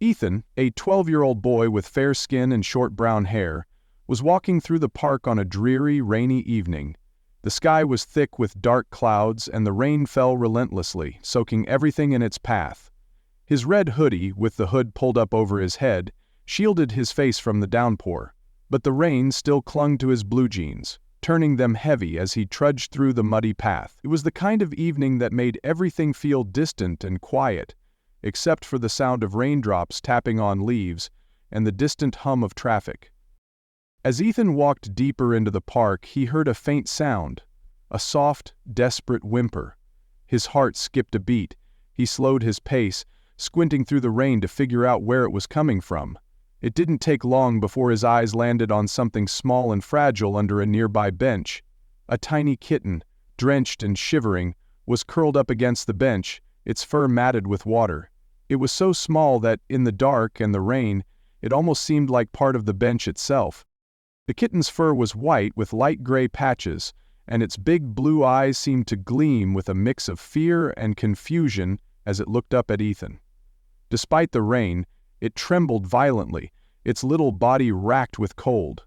Ethan, a 12-year-old boy with fair skin and short brown hair, was walking through the park on a dreary, rainy evening. The sky was thick with dark clouds and the rain fell relentlessly, soaking everything in its path. His red hoodie, with the hood pulled up over his head, shielded his face from the downpour, but the rain still clung to his blue jeans, turning them heavy as he trudged through the muddy path. It was the kind of evening that made everything feel distant and quiet, except for the sound of raindrops tapping on leaves and the distant hum of traffic. As Ethan walked deeper into the park, he heard a faint sound, a soft, desperate whimper. His heart skipped a beat. He slowed his pace, squinting through the rain to figure out where it was coming from. It didn't take long before his eyes landed on something small and fragile under a nearby bench. A tiny kitten, drenched and shivering, was curled up against the bench, its fur matted with water. It was so small that, in the dark and the rain, it almost seemed like part of the bench itself. The kitten's fur was white with light gray patches, and its big blue eyes seemed to gleam with a mix of fear and confusion as it looked up at Ethan. Despite the rain, it trembled violently, its little body racked with cold.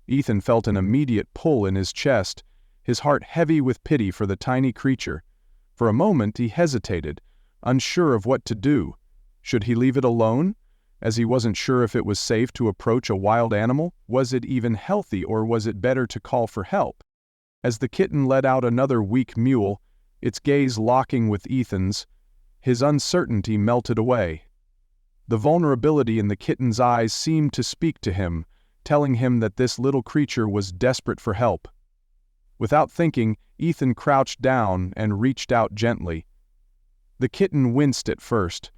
Ethan felt an immediate pull in his chest, his heart heavy with pity for the tiny creature. For a moment he hesitated, unsure of what to do. Should he leave it alone, as he wasn't sure if it was safe to approach a wild animal? Was it even healthy, or was it better to call for help? As the kitten let out another weak mewl, its gaze locking with Ethan's, his uncertainty melted away. The vulnerability in the kitten's eyes seemed to speak to him, telling him that this little creature was desperate for help. Without thinking, Ethan crouched down and reached out gently. The kitten winced at first,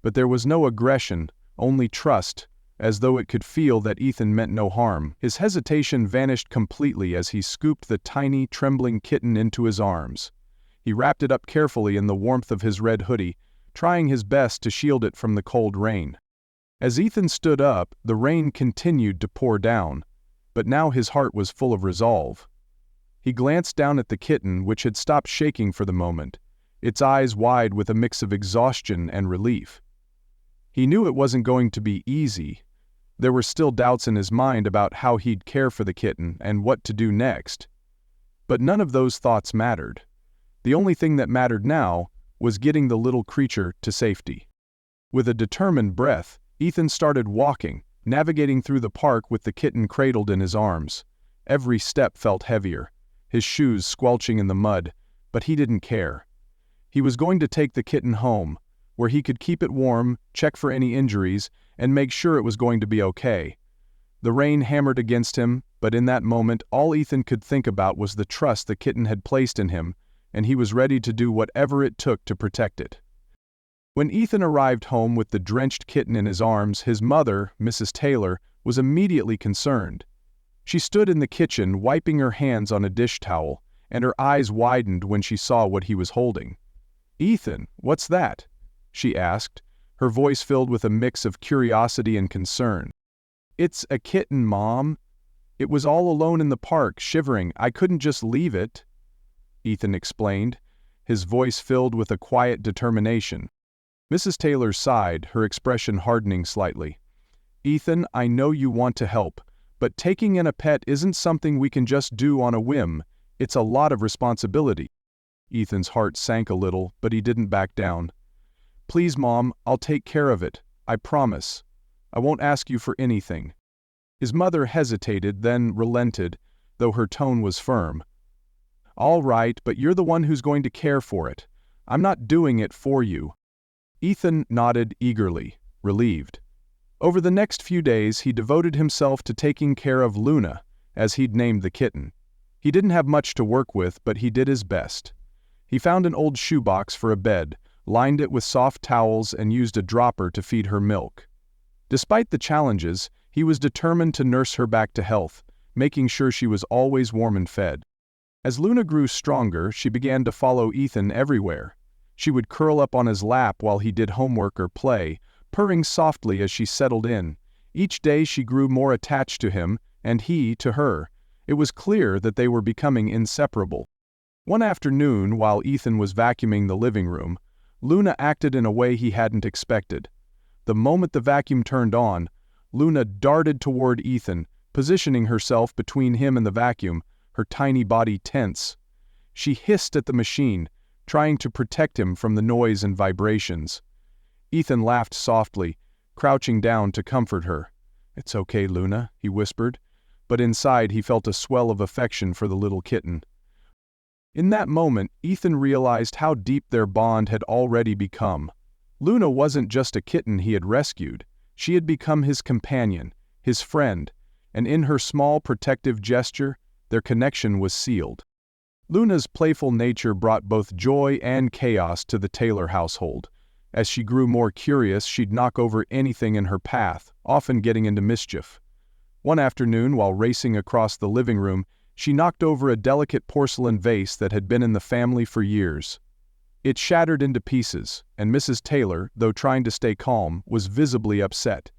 but there was no aggression, only trust, as though it could feel that Ethan meant no harm. His hesitation vanished completely as he scooped the tiny, trembling kitten into his arms. He wrapped it up carefully in the warmth of his red hoodie, trying his best to shield it from the cold rain. As Ethan stood up, the rain continued to pour down, but now his heart was full of resolve. He glanced down at the kitten, which had stopped shaking for the moment, its eyes wide with a mix of exhaustion and relief. He knew it wasn't going to be easy. There were still doubts in his mind about how he'd care for the kitten and what to do next. But none of those thoughts mattered. The only thing that mattered now was getting the little creature to safety. With a determined breath, Ethan started walking, navigating through the park with the kitten cradled in his arms. Every step felt heavier, his shoes squelching in the mud, but he didn't care. He was going to take the kitten home, where he could keep it warm, check for any injuries, and make sure it was going to be okay. The rain hammered against him, but in that moment all Ethan could think about was the trust the kitten had placed in him, and he was ready to do whatever it took to protect it. When Ethan arrived home with the drenched kitten in his arms, his mother, Mrs. Taylor, was immediately concerned. She stood in the kitchen wiping her hands on a dish towel, and her eyes widened when she saw what he was holding. "Ethan, what's that?" she asked, her voice filled with a mix of curiosity and concern. "It's a kitten, Mom. It was all alone in the park, shivering. I couldn't just leave it," Ethan explained, his voice filled with a quiet determination. Mrs. Taylor sighed, her expression hardening slightly. "Ethan, I know you want to help, but taking in a pet isn't something we can just do on a whim. It's a lot of responsibility." Ethan's heart sank a little, but he didn't back down. "Please, Mom, I'll take care of it. I promise. I won't ask you for anything." His mother hesitated, then relented, though her tone was firm. "All right, but you're the one who's going to care for it. I'm not doing it for you." Ethan nodded eagerly, relieved. Over the next few days, he devoted himself to taking care of Luna, as he'd named the kitten. He didn't have much to work with, but he did his best. He found an old shoebox for a bed, lined it with soft towels, and used a dropper to feed her milk. Despite the challenges, he was determined to nurse her back to health, making sure she was always warm and fed. As Luna grew stronger, she began to follow Ethan everywhere. She would curl up on his lap while he did homework or play, purring softly as she settled in. Each day she grew more attached to him, and he to her. It was clear that they were becoming inseparable. One afternoon, while Ethan was vacuuming the living room, Luna acted in a way he hadn't expected. The moment the vacuum turned on, Luna darted toward Ethan, positioning herself between him and the vacuum, her tiny body tense. She hissed at the machine, trying to protect him from the noise and vibrations. Ethan laughed softly, crouching down to comfort her. "It's okay, Luna," he whispered, but inside he felt a swell of affection for the little kitten. In that moment, Ethan realized how deep their bond had already become. Luna wasn't just a kitten he had rescued. She had become his companion, his friend, and in her small protective gesture, their connection was sealed. Luna's playful nature brought both joy and chaos to the Taylor household. As she grew more curious, she'd knock over anything in her path, often getting into mischief. One afternoon, while racing across the living room, she knocked over a delicate porcelain vase that had been in the family for years. It shattered into pieces, and Mrs. Taylor, though trying to stay calm, was visibly upset.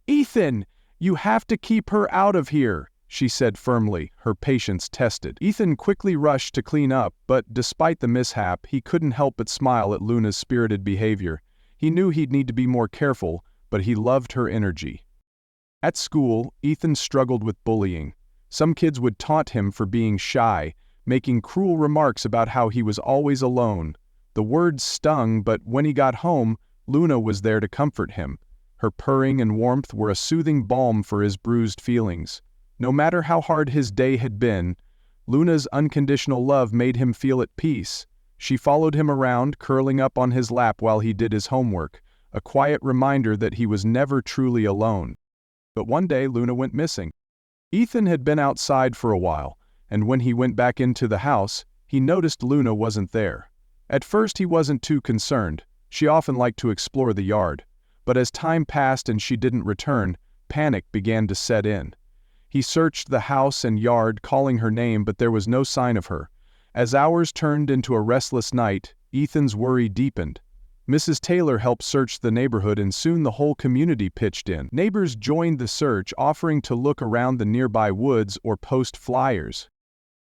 "Ethan, you have to keep her out of here," she said firmly, her patience tested. Ethan quickly rushed to clean up, but despite the mishap, he couldn't help but smile at Luna's spirited behavior. He knew he'd need to be more careful, but he loved her energy. At school, Ethan struggled with bullying. Some kids would taunt him for being shy, making cruel remarks about how he was always alone. The words stung, but when he got home, Luna was there to comfort him. Her purring and warmth were a soothing balm for his bruised feelings. No matter how hard his day had been, Luna's unconditional love made him feel at peace. She followed him around, curling up on his lap while he did his homework, a quiet reminder that he was never truly alone. But one day Luna went missing. Ethan had been outside for a while, and when he went back into the house, he noticed Luna wasn't there. At first he wasn't too concerned. She often liked to explore the yard. But as time passed and she didn't return, panic began to set in. He searched the house and yard, calling her name, but there was no sign of her. As hours turned into a restless night, Ethan's worry deepened. Mrs. Taylor helped search the neighborhood, and soon the whole community pitched in. Neighbors joined the search, offering to look around the nearby woods or post flyers.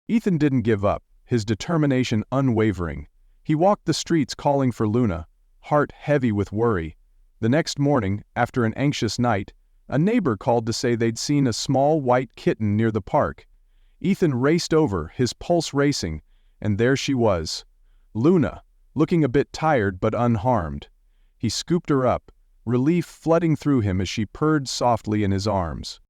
Ethan didn't give up, his determination unwavering. He walked the streets calling for Luna, heart heavy with worry. The next morning, after an anxious night, a neighbor called to say they'd seen a small white kitten near the park. Ethan raced over, his pulse racing, and there she was. Luna, looking a bit tired but unharmed. He scooped her up, relief flooding through him as she purred softly in his arms.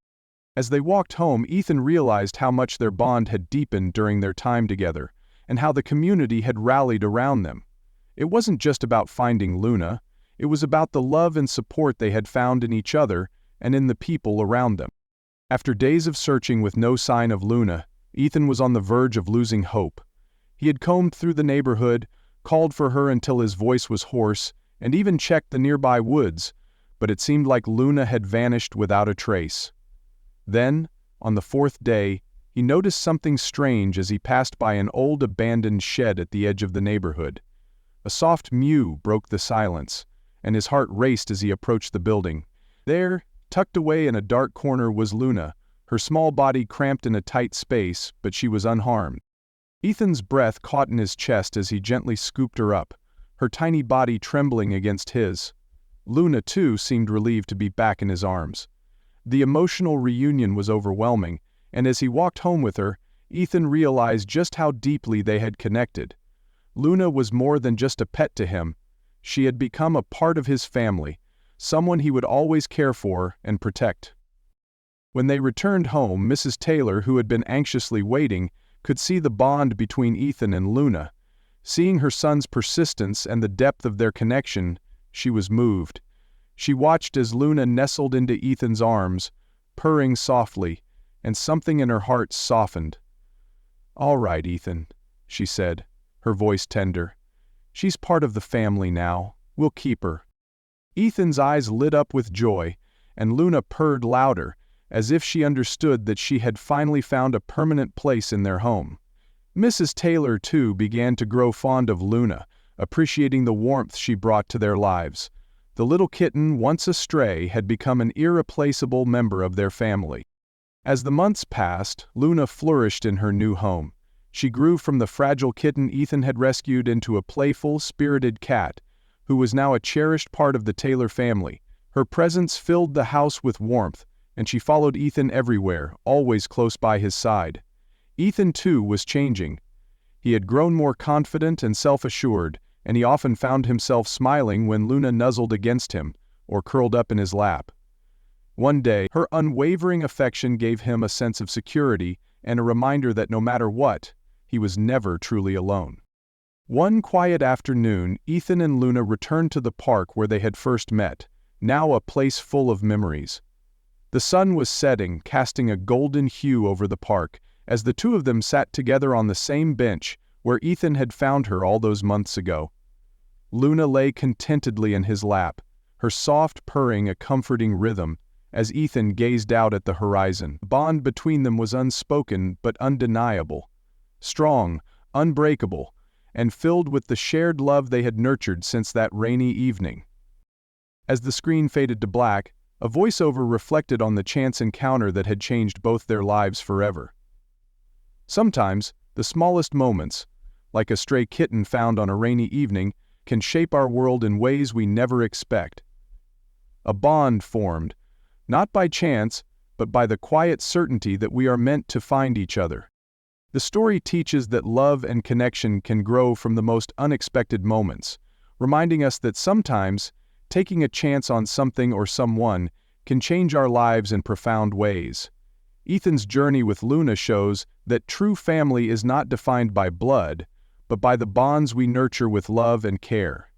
As they walked home, Ethan realized how much their bond had deepened during their time together, and how the community had rallied around them. It wasn't just about finding Luna, it was about the love and support they had found in each other and in the people around them. After days of searching with no sign of Luna, Ethan was on the verge of losing hope. He had combed through the neighborhood, called for her until his voice was hoarse, and even checked the nearby woods, but it seemed like Luna had vanished without a trace. Then, on the fourth day, he noticed something strange as he passed by an old abandoned shed at the edge of the neighborhood. A soft mew broke the silence, and his heart raced as he approached the building. There, tucked away in a dark corner, was Luna, her small body cramped in a tight space, but she was unharmed. Ethan's breath caught in his chest as he gently scooped her up, her tiny body trembling against his. Luna, too, seemed relieved to be back in his arms. The emotional reunion was overwhelming, and as he walked home with her, Ethan realized just how deeply they had connected. Luna was more than just a pet to him. She had become a part of his family, someone he would always care for and protect. When they returned home, Mrs. Taylor, who had been anxiously waiting, could see the bond between Ethan and Luna. Seeing her son's persistence and the depth of their connection, she was moved. She watched as Luna nestled into Ethan's arms, purring softly, and something in her heart softened. "All right, Ethan," she said, her voice tender. "She's part of the family now. We'll keep her." Ethan's eyes lit up with joy, and Luna purred louder, as if she understood that she had finally found a permanent place in their home. Mrs. Taylor, too, began to grow fond of Luna, appreciating the warmth she brought to their lives. The little kitten, once a stray, had become an irreplaceable member of their family. As the months passed, Luna flourished in her new home. She grew from the fragile kitten Ethan had rescued into a playful, spirited cat, who was now a cherished part of the Taylor family, Her presence filled the house with warmth, and she followed Ethan everywhere, always close by his side. Ethan, too, was changing. He had grown more confident and self-assured, and he often found himself smiling when Luna nuzzled against him or curled up in his lap. One day, her unwavering affection gave him a sense of security and a reminder that no matter what, he was never truly alone. One quiet afternoon, Ethan and Luna returned to the park where they had first met, now a place full of memories. The sun was setting, casting a golden hue over the park, as the two of them sat together on the same bench where Ethan had found her all those months ago. Luna lay contentedly in his lap, her soft purring a comforting rhythm, as Ethan gazed out at the horizon. The bond between them was unspoken but undeniable, strong, unbreakable, and filled with the shared love they had nurtured since that rainy evening. As the screen faded to black, a voiceover reflected on the chance encounter that had changed both their lives forever. Sometimes, the smallest moments, like a stray kitten found on a rainy evening, can shape our world in ways we never expect. A bond formed, not by chance, but by the quiet certainty that we are meant to find each other. The story teaches that love and connection can grow from the most unexpected moments, reminding us that sometimes, taking a chance on something or someone can change our lives in profound ways. Ethan's journey with Luna shows that true family is not defined by blood, but by the bonds we nurture with love and care.